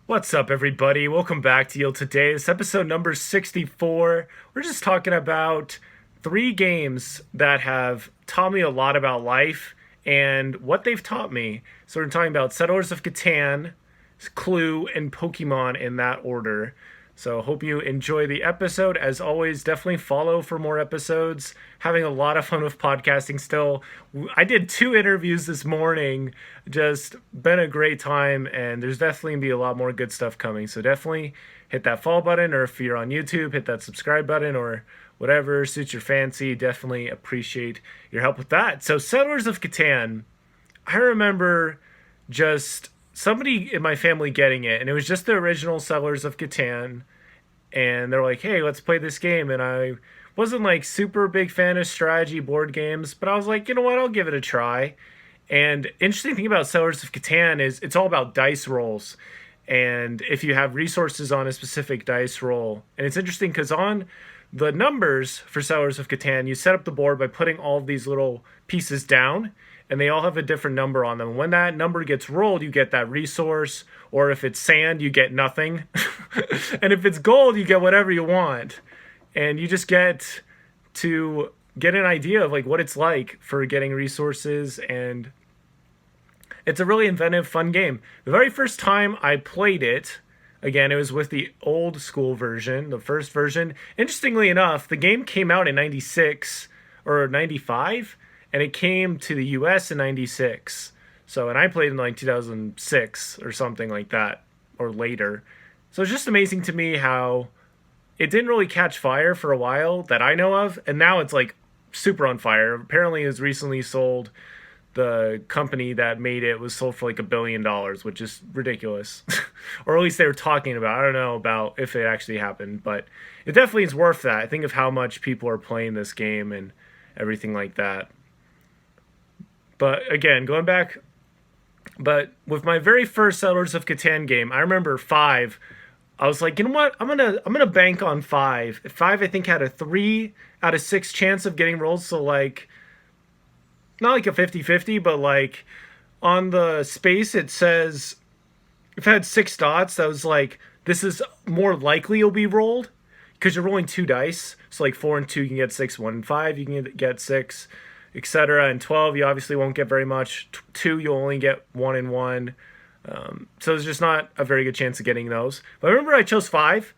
What's up, everybody? Welcome back to Yield Today. This episode number 64. We're just talking about three games that have taught me a lot about life and what they've taught me. So we're talking about Settlers of Catan, Clue, and Pokemon in that order. So hope you enjoy the episode. As always, definitely follow for more episodes. Having a lot of fun with podcasting still. I did 2 interviews this morning. Just been a great time, and there's definitely gonna be a lot more good stuff coming. So definitely hit that follow button, or if you're on YouTube, hit that subscribe button, or whatever suits your fancy. Definitely appreciate your help with that. So Settlers of Catan, I remember just somebody in my family getting it, and it was just the original Settlers of Catan, and they're like, "Hey, let's play this game." And I wasn't like super big fan of strategy board games, but I was like, you know what, I'll give it a try. And interesting thing about Settlers of Catan is it's all about dice rolls, and if you have resources on a specific dice roll, and it's interesting because on the numbers for Settlers of Catan, you set up the board by putting all of these little pieces down, and they all have a different number on them. When that number gets rolled, you get that resource, or if it's sand, you get nothing. And if it's gold, you get whatever you want. And you just get to get an idea of like what it's like for getting resources, and it's a really inventive, fun game. The very first time I played it, again, it was with the old school version, the first version. Interestingly enough, the game came out in 96 or 95, and it came to the US in 96. So, and I played in like 2006 or something like that, or later. So it's just amazing to me how it didn't really catch fire for a while that I know of, and now it's like super on fire. Apparently, it was recently sold. The company that made it was sold for like $1 billion, which is ridiculous. Or at least they were talking about. I don't know about if it actually happened, but it definitely is worth that. I think of how much people are playing this game and everything like that. But again, going back, but with my very first Settlers of Catan game, I remember five. I was like, you know what? I'm gonna bank on five. Five, I think, had a 3 out of 6 chance of getting rolled. So like, not like a 50-50, but like on the space it says if it had 6 dots, that was like this is more likely you'll be rolled because you're rolling 2 dice. So like 4 and 2 you can get 6, 1 and 5 you can get 6, etc. And 12 you obviously won't get very much. Two you'll only get 1 and 1. So there's just not a very good chance of getting those. But I remember I chose five,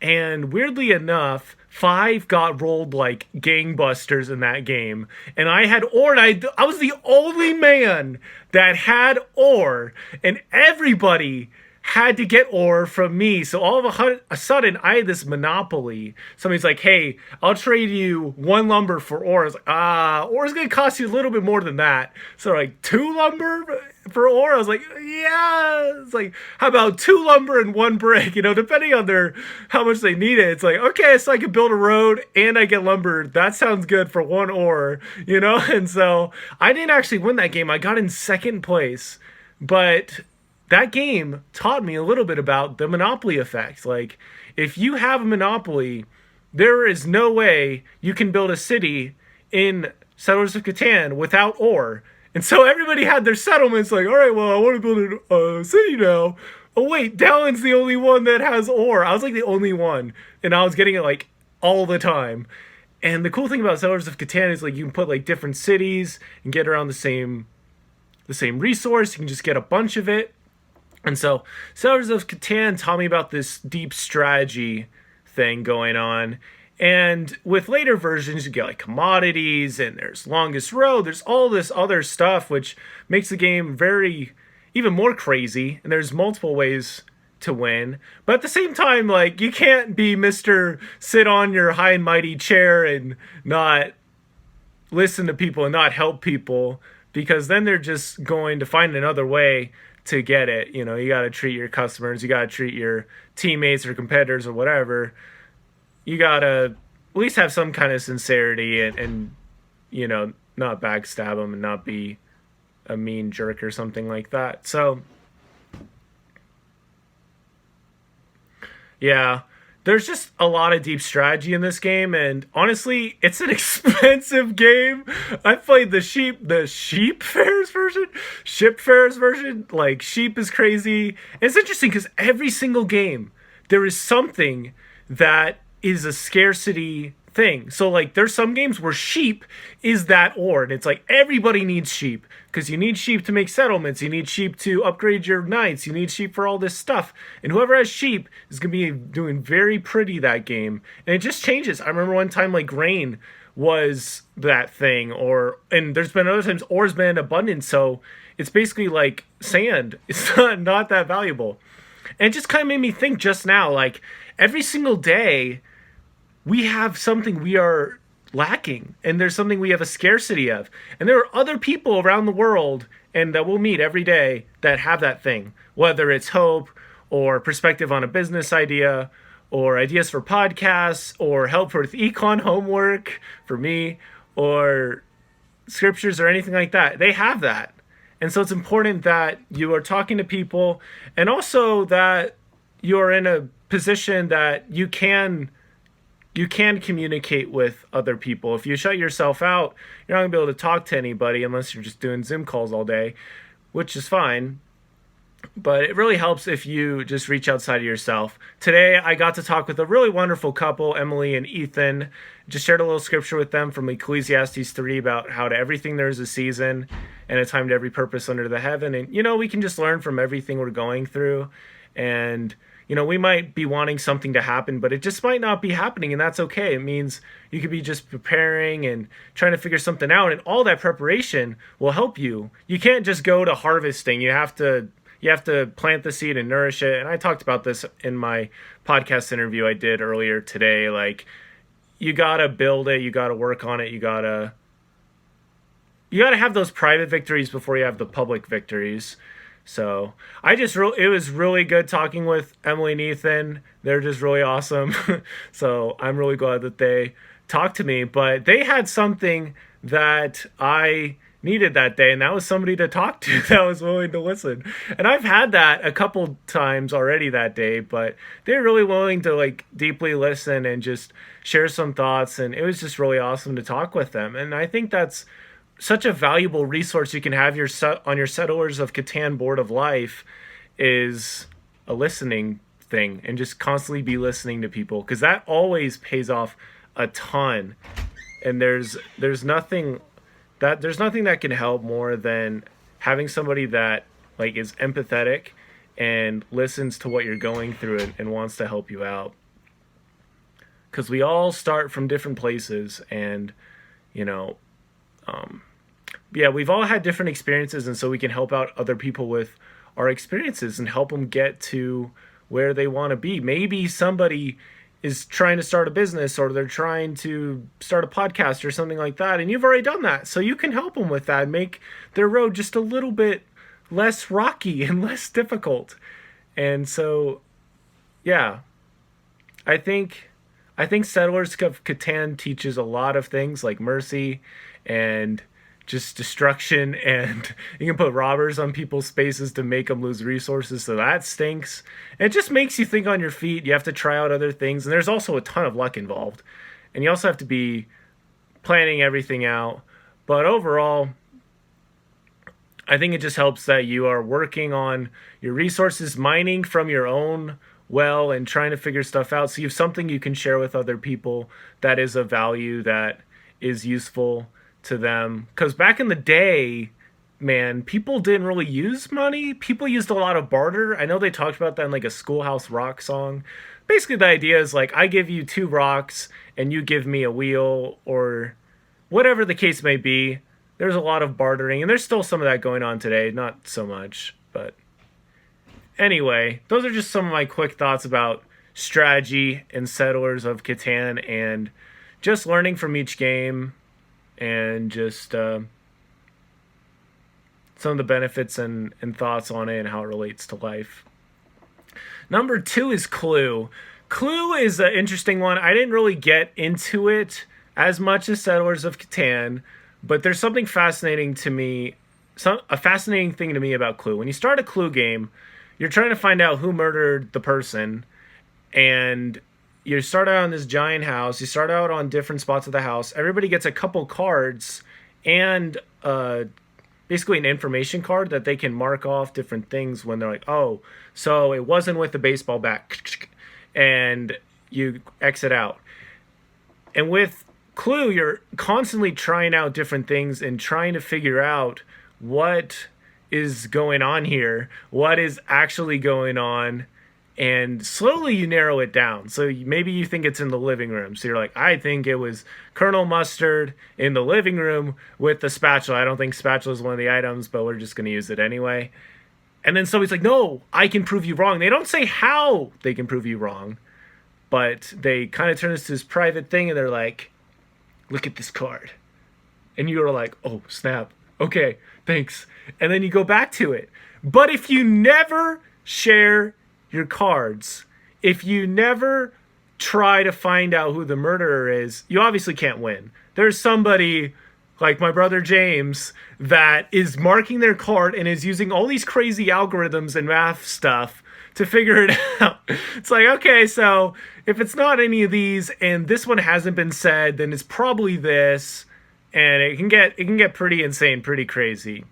and weirdly enough, five got rolled like gangbusters in that game. And I had ore, and I was the only man that had ore, and everybody had to get ore from me. So all of a sudden, I had this monopoly. Somebody's like, "Hey, I'll trade you 1 lumber for ore." I was like, ore is going to cost you a little bit more than that. So like 2 lumber for ore? I was like, yeah. It's like, how about 2 lumber and 1 brick? You know, depending on how much they need it. It's like, okay, so I can build a road and I get lumber. That sounds good for 1 ore, you know? And so I didn't actually win that game. I got in second place. But that game taught me a little bit about the monopoly effect. Like, if you have a monopoly, there is no way you can build a city in Settlers of Catan without ore. And so everybody had their settlements like, all right, well, I want to build a city now. Oh, wait, Dallin's the only one that has ore. I was like the only one. And I was getting it like all the time. And the cool thing about Settlers of Catan is like you can put like different cities and get around the same resource. You can just get a bunch of it. And so Settlers of Catan taught me about this deep strategy thing going on. And with later versions, you get like commodities, and there's longest road. There's all this other stuff, which makes the game very, even more crazy. And there's multiple ways to win. But at the same time, like, you can't be Mr. Sit on your high and mighty chair and not listen to people and not help people, because then they're just going to find another way to get it. You know, you got to treat your customers, you got to treat your teammates or competitors or whatever. You got to at least have some kind of sincerity, and you know, not backstab them and not be a mean jerk or something like that. So, yeah, there's just a lot of deep strategy in this game, and honestly, it's an expensive game. I played the sheep fairs version, ship fairs version. Like, sheep is crazy. And it's interesting because every single game there is something that is a scarcity thing. So like there's some games where sheep is that ore, and it's like everybody needs sheep because you need sheep to make settlements, you need sheep to upgrade your knights, you need sheep for all this stuff. And whoever has sheep is gonna be doing very pretty that game. And it just changes. I remember one time like grain was that thing, or and there's been other times ore's been abundant, so it's basically like sand. It's not that valuable. And it just kind of made me think just now, like every single day we have something we are lacking, and there's something we have a scarcity of, and there are other people around the world and that we'll meet every day that have that thing, whether it's hope or perspective on a business idea or ideas for podcasts or help with econ homework for me or scriptures or anything like that. They have that. And so it's important that you are talking to people, and also that you're in a position that you can communicate with other people. If you shut yourself out, you're not going to be able to talk to anybody unless you're just doing Zoom calls all day, which is fine. But it really helps if you just reach outside of yourself. Today, I got to talk with a really wonderful couple, Emily and Ethan. Just shared a little scripture with them from Ecclesiastes 3 about how to everything there is a season and a time to every purpose under the heaven. And, we can just learn from everything we're going through. And we might be wanting something to happen, but it just might not be happening, and that's okay. It means you could be just preparing and trying to figure something out, and all that preparation will help you. You can't just go to harvesting. You have to plant the seed and nourish it. And I talked about this in my podcast interview I did earlier today. Like, you gotta build it, you gotta work on it, you gotta have those private victories before you have the public victories. So it was really good talking with Emily and Ethan. They're just really awesome. So I'm really glad that they talked to me, but they had something that I needed that day, and that was somebody to talk to that was willing to listen. And I've had that a couple times already that day, but they're really willing to like deeply listen and just share some thoughts. And it was just really awesome to talk with them. And I think that's such a valuable resource you can have on your Settlers of Catan board of life, is a listening thing, and just constantly be listening to people, because that always pays off a ton. And there's nothing that can help more than having somebody that like is empathetic and listens to what you're going through and wants to help you out. Because we all start from different places, and we've all had different experiences, and so we can help out other people with our experiences and help them get to where they want to be. Maybe somebody is trying to start a business, or they're trying to start a podcast or something like that, and you've already done that. So you can help them with that and make their road just a little bit less rocky and less difficult. And so, yeah, I think Settlers of Catan teaches a lot of things like mercy and just destruction, and you can put robbers on people's spaces to make them lose resources, so that stinks. And it just makes you think on your feet. You have to try out other things, and there's also a ton of luck involved, and you also have to be planning everything out. But overall, I think it just helps that you are working on your resources, mining from your own well, and trying to figure stuff out, so you have something you can share with other people that is of value, that is useful to them. Because back in the day, man, people didn't really use money. People used a lot of barter. I know they talked about that in like a Schoolhouse Rock song. Basically, the idea is like, I give you 2 rocks and you give me a wheel, or whatever the case may be. There's a lot of bartering, and there's still some of that going on today. Not so much, but anyway, those are just some of my quick thoughts about strategy and Settlers of Catan, and just learning from each game, and just some of the benefits and thoughts on it and how it relates to life. Number 2 is Clue. Clue is an interesting one. I didn't really get into it as much as Settlers of Catan, but there's something fascinating to me, a fascinating thing to me about Clue. When you start a Clue game, you're trying to find out who murdered the person, and you start out on this giant house. You start out on different spots of the house. Everybody gets a couple cards and basically an information card that they can mark off different things when they're like, oh, so it wasn't with the baseball bat, and you exit out. And with Clue, you're constantly trying out different things and trying to figure out what is going on here, what is actually going on, and slowly you narrow it down. So maybe you think it's in the living room. So you're like, I think it was Colonel Mustard in the living room with the spatula. I don't think spatula is one of the items, but we're just going to use it anyway. And then somebody's like, no, I can prove you wrong. They don't say how they can prove you wrong, but they kind of turn this to this private thing, and they're like, look at this card. And you're like, oh, snap. Okay, thanks. And then you go back to it. But if you never share your cards, if you never try to find out who the murderer is, you obviously can't win. There's somebody like my brother James that is marking their card and is using all these crazy algorithms and math stuff to figure it out. It's like, okay, so if it's not any of these and this one hasn't been said, then it's probably this, and it can get pretty insane, pretty crazy.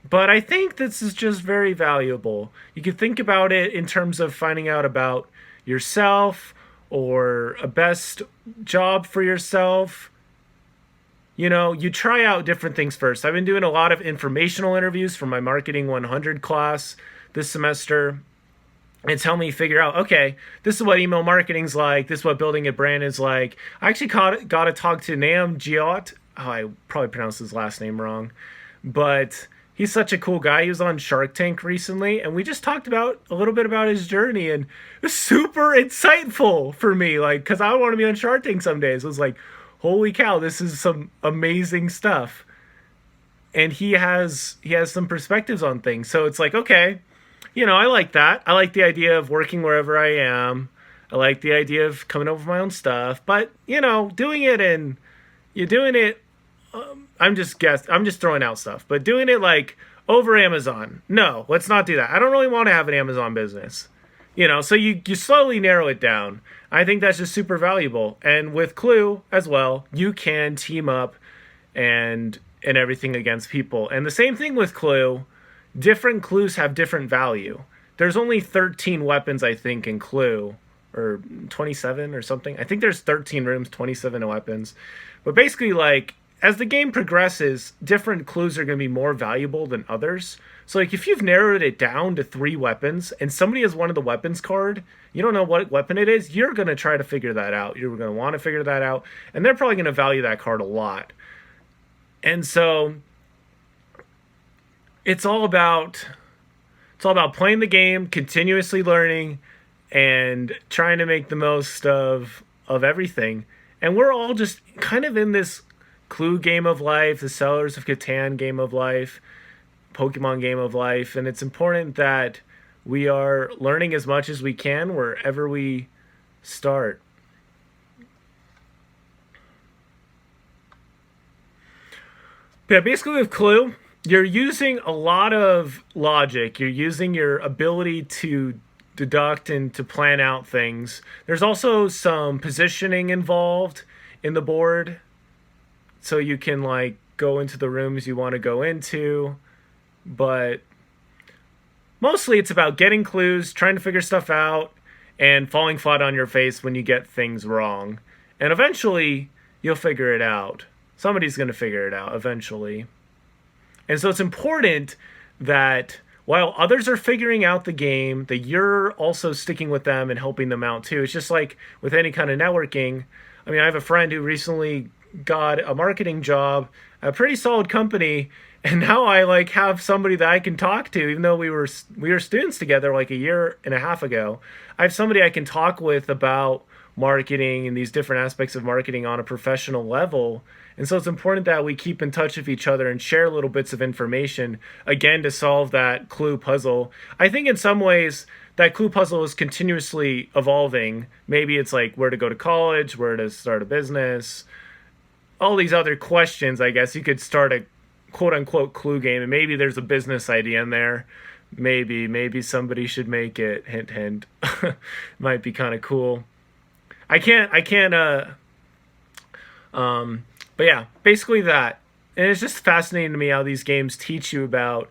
But I think this is just very valuable. You can think about it in terms of finding out about yourself or a best job for yourself. You know, you try out different things first. I've been doing a lot of informational interviews for my Marketing 100 class this semester. It's helped me figure out, okay, this is what email marketing's like. This is what building a brand is like. I actually got to talk to Nam Giot. Oh, I probably pronounced his last name wrong. But he's such a cool guy. He was on Shark Tank recently, and we just talked about a little bit about his journey, and it was super insightful for me, like, because I want to be on Shark Tank some days. It was like, holy cow, this is some amazing stuff. And he has some perspectives on things. So it's like, okay, you know, I like that. I like the idea of working wherever I am. I like the idea of coming up with my own stuff. But, you know, doing it and you're doing it, I'm just throwing out stuff. But doing it like over Amazon, no, let's not do that. I don't really want to have an Amazon business. You know, so you slowly narrow it down. I think that's just super valuable. And with Clue as well, you can team up and everything against people. And the same thing with Clue. Different clues have different value. There's only 13 weapons, I think, in Clue, or 27 or something. I think there's 13 rooms, 27 weapons. But basically, like, as the game progresses, different clues are going to be more valuable than others. So, like, if you've narrowed it down to 3 weapons, and somebody has one of the weapons card, you don't know what weapon it is, you're going to try to figure that out. You're going to want to figure that out, and they're probably going to value that card a lot. And so it's all about playing the game, continuously learning, and trying to make the most of everything. And we're all just kind of in this Clue game of life, the Sellers of Catan game of life, Pokemon game of life, and it's important that we are learning as much as we can wherever we start. Yeah, basically with Clue, you're using a lot of logic. You're using your ability to deduct and to plan out things. There's also some positioning involved in the board, so you can like go into the rooms you want to go into. But mostly it's about getting clues, trying to figure stuff out, and falling flat on your face when you get things wrong. And eventually you'll figure it out. Somebody's going to figure it out eventually. And so it's important that while others are figuring out the game, that you're also sticking with them and helping them out too. It's just like with any kind of networking. I mean, I have a friend who recently got a marketing job at a pretty solid company, and now I like have somebody that I can talk to, even though we were students together like a year and a half ago. I have somebody I can talk with about marketing and these different aspects of marketing on a professional level. And so it's important that we keep in touch with each other and share little bits of information, again, to solve that clue puzzle. I think in some ways that clue puzzle is continuously evolving. Maybe it's like where to go to college, where to start a business, all these other questions. I guess you could start a quote-unquote clue game, and maybe there's a business idea in there. Maybe somebody should make it. Hint, hint. Might be kind of cool. I can't. But yeah, basically that. And it's just fascinating to me how these games teach you about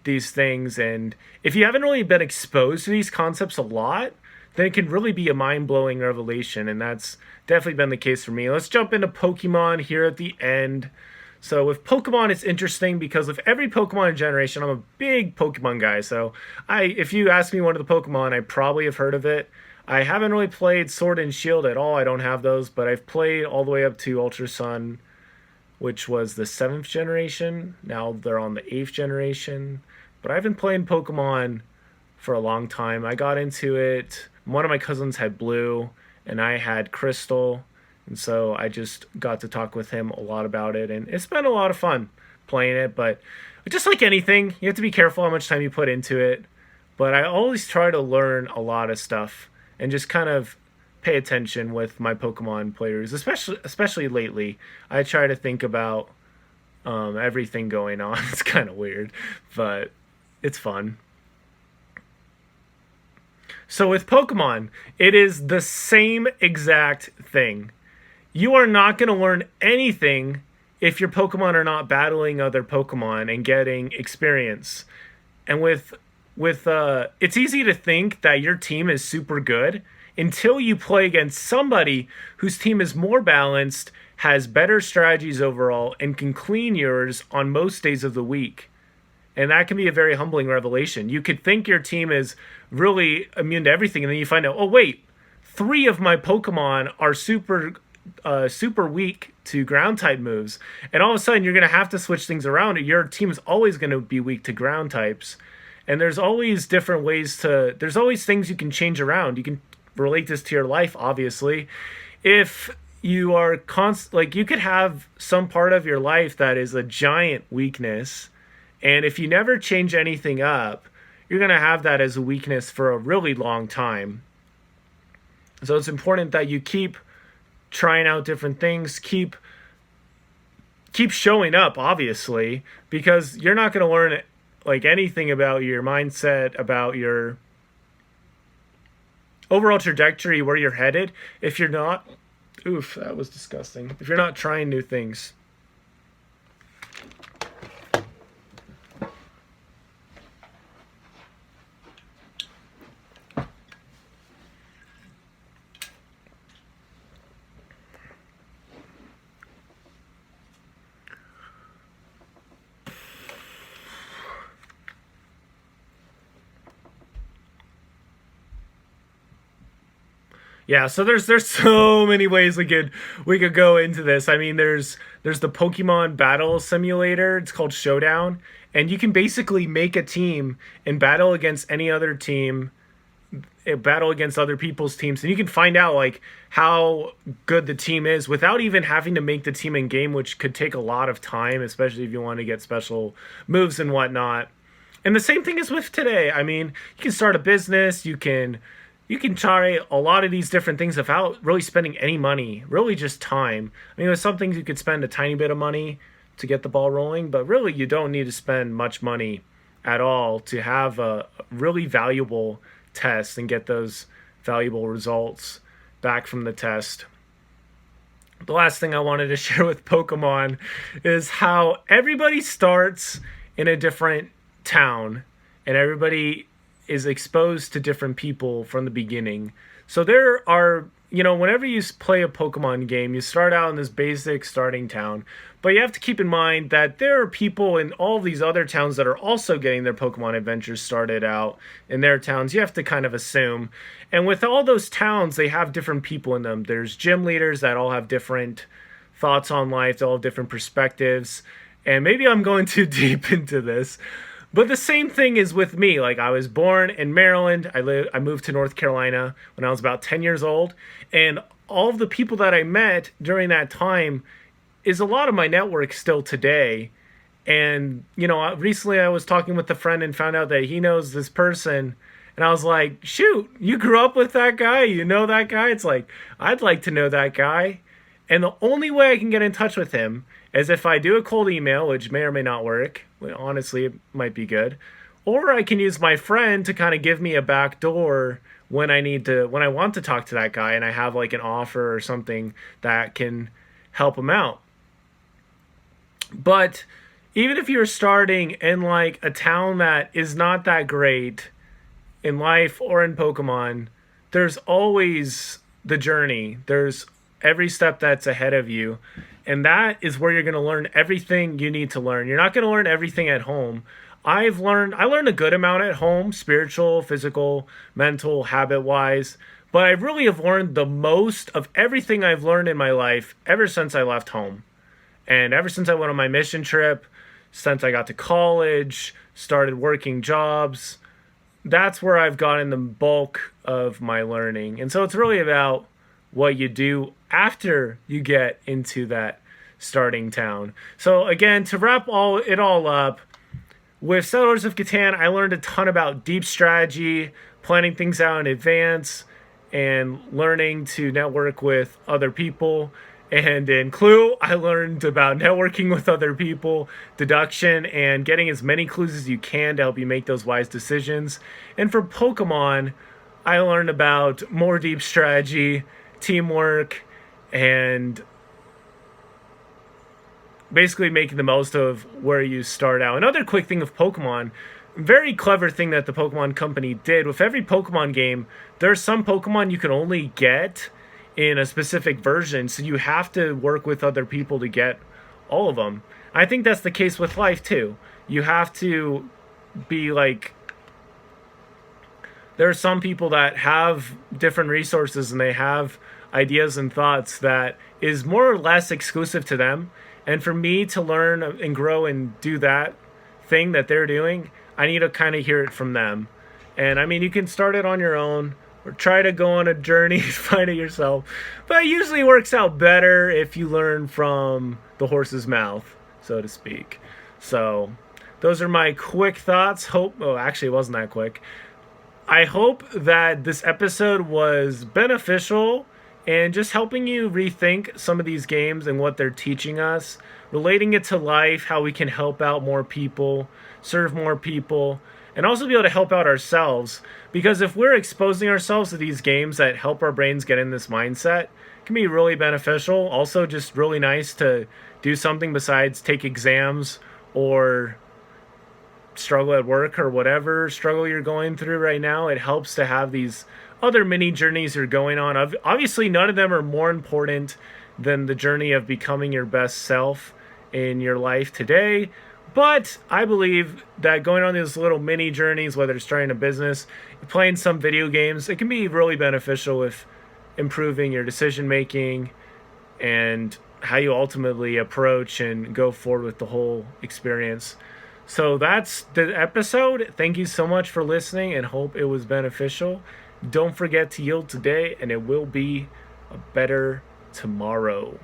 these things. And if you haven't really been exposed to these concepts a lot, then it can really be a mind blowing revelation. And that's definitely been the case for me. Let's jump into Pokemon here at the end. So with Pokemon, it's interesting because with every Pokemon generation, I'm a big Pokemon guy. So if you ask me one of the Pokemon, I probably have heard of it. I haven't really played Sword and Shield at all. I don't have those, but I've played all the way up to Ultra Sun, which was the 7th generation. Now they're on the 8th generation. But I've been playing Pokemon for a long time. I got into it. One of my cousins had Blue, and I had Crystal. And so I just got to talk with him a lot about it. And it's been a lot of fun playing it. But just like anything, you have to be careful how much time you put into it. But I always try to learn a lot of stuff and just kind of pay attention with my Pokemon players, especially lately. I try to think about everything going on. It's kind of weird, but it's fun. So with Pokemon, it is the same exact thing. You are not going to learn anything if your Pokemon are not battling other Pokemon and getting experience. And with it's easy to think that your team is super good until you play against somebody whose team is more balanced, has better strategies overall, and can clean yours on most days of the week. And that can be a very humbling revelation. You could think your team is really immune to everything, and then you find out, oh wait, 3 of my Pokemon are super weak to ground type moves, and all of a sudden you're going to have to switch things around. Your team is always going to be weak to ground types, and there's always different ways there's always things you can change around. You can relate this to your life, obviously. If you are like, you could have some part of your life that is a giant weakness, and if you never change anything up, you're going to have that as a weakness for a really long time. So it's important that you keep trying out different things, keep showing up, obviously, because you're not going to learn like anything about your mindset, about your overall trajectory, where you're headed, if you're not, oof, that was disgusting, if you're not trying new things. Yeah, so there's so many ways we could go into this. I mean, there's the Pokemon Battle Simulator. It's called Showdown, and you can basically make a team and battle against any other team, battle against other people's teams, and you can find out like how good the team is without even having to make the team in game, which could take a lot of time, especially if you want to get special moves and whatnot. And the same thing is with today. I mean, you can start a business, you can try a lot of these different things without really spending any money, really just time. I mean, there's some things you could spend a tiny bit of money to get the ball rolling, but really you don't need to spend much money at all to have a really valuable test and get those valuable results back from the test. The last thing I wanted to share with Pokemon is how everybody starts in a different town and everybody is exposed to different people from the beginning. So there are, whenever you play a Pokemon game, you start out in this basic starting town, but you have to keep in mind that there are people in all these other towns that are also getting their Pokemon adventures started out in their towns. You have to kind of assume. And with all those towns, they have different people in them. There's gym leaders that all have different thoughts on life, they all have different perspectives. And maybe I'm going too deep into this, but the same thing is with me. Like, I was born in Maryland. I moved to North Carolina when I was about 10 years old. And all of the people that I met during that time is a lot of my network still today. And, recently I was talking with a friend and found out that he knows this person. And I was like, shoot, you grew up with that guy? You know that guy? It's like, I'd like to know that guy. And the only way I can get in touch with him is if I do a cold email, which may or may not work. Well, honestly, it might be good. or I can use my friend to kind of give me a back door when I want to talk to that guy and I have like an offer or something that can help him out. But even if you're starting in like a town that is not that great in life or in Pokemon, there's always the journey. There's every step that's ahead of you. And that is where you're going to learn everything you need to learn. You're not going to learn everything at home. I learned a good amount at home, spiritual, physical, mental, habit wise, but I really have learned the most of everything I've learned in my life ever since I left home. And ever since I went on my mission trip, since I got to college, started working jobs, that's where I've gotten the bulk of my learning. And so it's really about what you do after you get into that starting town. So again, to wrap it all up, with Settlers of Catan, I learned a ton about deep strategy, planning things out in advance, and learning to network with other people. And in Clue, I learned about networking with other people, deduction, and getting as many clues as you can to help you make those wise decisions. And for Pokemon, I learned about more deep strategy, teamwork, and basically making the most of where you start out. Another quick thing of Pokemon, very clever thing that the Pokemon company did. With every Pokemon game, there's some Pokemon you can only get in a specific version, so you have to work with other people to get all of them. I think that's the case with life too. You have to be like, there are some people that have different resources and they have ideas and thoughts that is more or less exclusive to them. And for me to learn and grow and do that thing that they're doing, I need to kind of hear it from them. And I mean, you can start it on your own or try to go on a journey to find it yourself. But it usually works out better if you learn from the horse's mouth, so to speak. So those are my quick thoughts. Actually, it wasn't that quick. I hope that this episode was beneficial and just helping you rethink some of these games and what they're teaching us, relating it to life, how we can help out more people, serve more people, and also be able to help out ourselves. Because if we're exposing ourselves to these games that help our brains get in this mindset, it can be really beneficial. Also, just really nice to do something besides take exams or struggle at work or whatever struggle you're going through right now. It helps to have these other mini journeys you're going on. Obviously, none of them are more important than the journey of becoming your best self in your life today. But I believe that going on these little mini journeys, whether it's starting a business, playing some video games, it can be really beneficial with improving your decision making and how you ultimately approach and go forward with the whole experience. So that's the episode. Thank you so much for listening and hope it was beneficial. Don't forget to yield today and it will be a better tomorrow.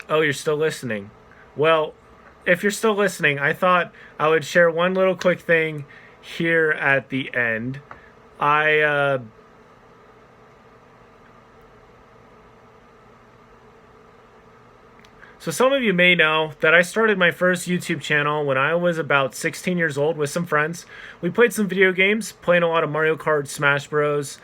Oh, you're still listening. Well, if you're still listening, I thought I would share one little quick thing here at the end. So some of you may know that I started my first YouTube channel when I was about 16 years old with some friends. We played some video games, playing a lot of Mario Kart, Smash Bros,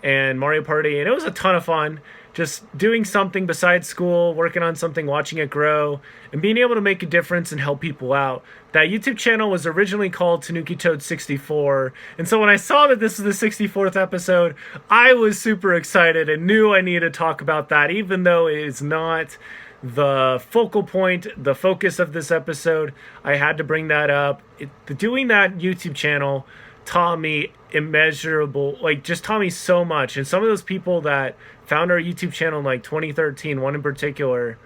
and Mario Party, and it was a ton of fun. Just doing something besides school, working on something, watching it grow, and being able to make a difference and help people out. That YouTube channel was originally called Tanuki Toad 64, and so when I saw that this is the 64th episode, I was super excited and knew I needed to talk about that, even though it is not the focal point, the focus of this episode. I had to bring that up. Doing that YouTube channel taught me immeasurable, just taught me so much. And some of those people that found our YouTube channel in 2013, one in particular,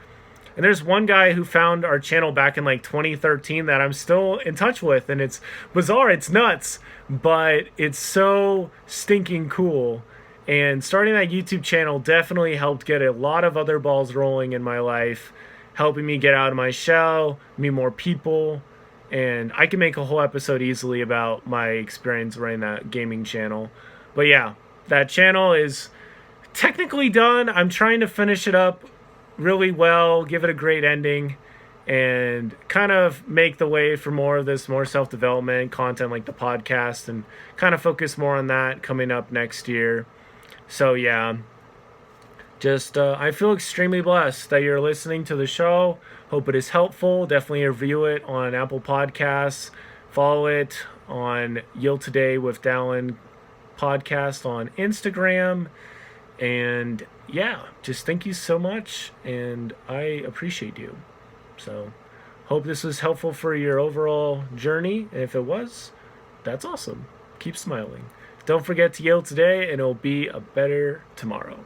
and there's one guy who found our channel back in 2013 that I'm still in touch with, and it's bizarre, it's nuts, but it's so stinking cool. And starting that YouTube channel definitely helped get a lot of other balls rolling in my life, helping me get out of my shell, meet more people. And I can make a whole episode easily about my experience running that gaming channel. But yeah, that channel is technically done. I'm trying to finish it up really well, give it a great ending. and kind of make the way for more of this more self-development content like the podcast, and kind of focus more on that coming up next year. So yeah, just I feel extremely blessed that you're listening to the show. Hope it is helpful. Definitely review it on Apple Podcasts. Follow it on Yield Today with Dallin podcast on Instagram. And yeah, just thank you so much, and I appreciate you. So hope this was helpful for your overall journey. And if it was, that's awesome. Keep smiling. Don't forget to yield today, and it'll be a better tomorrow.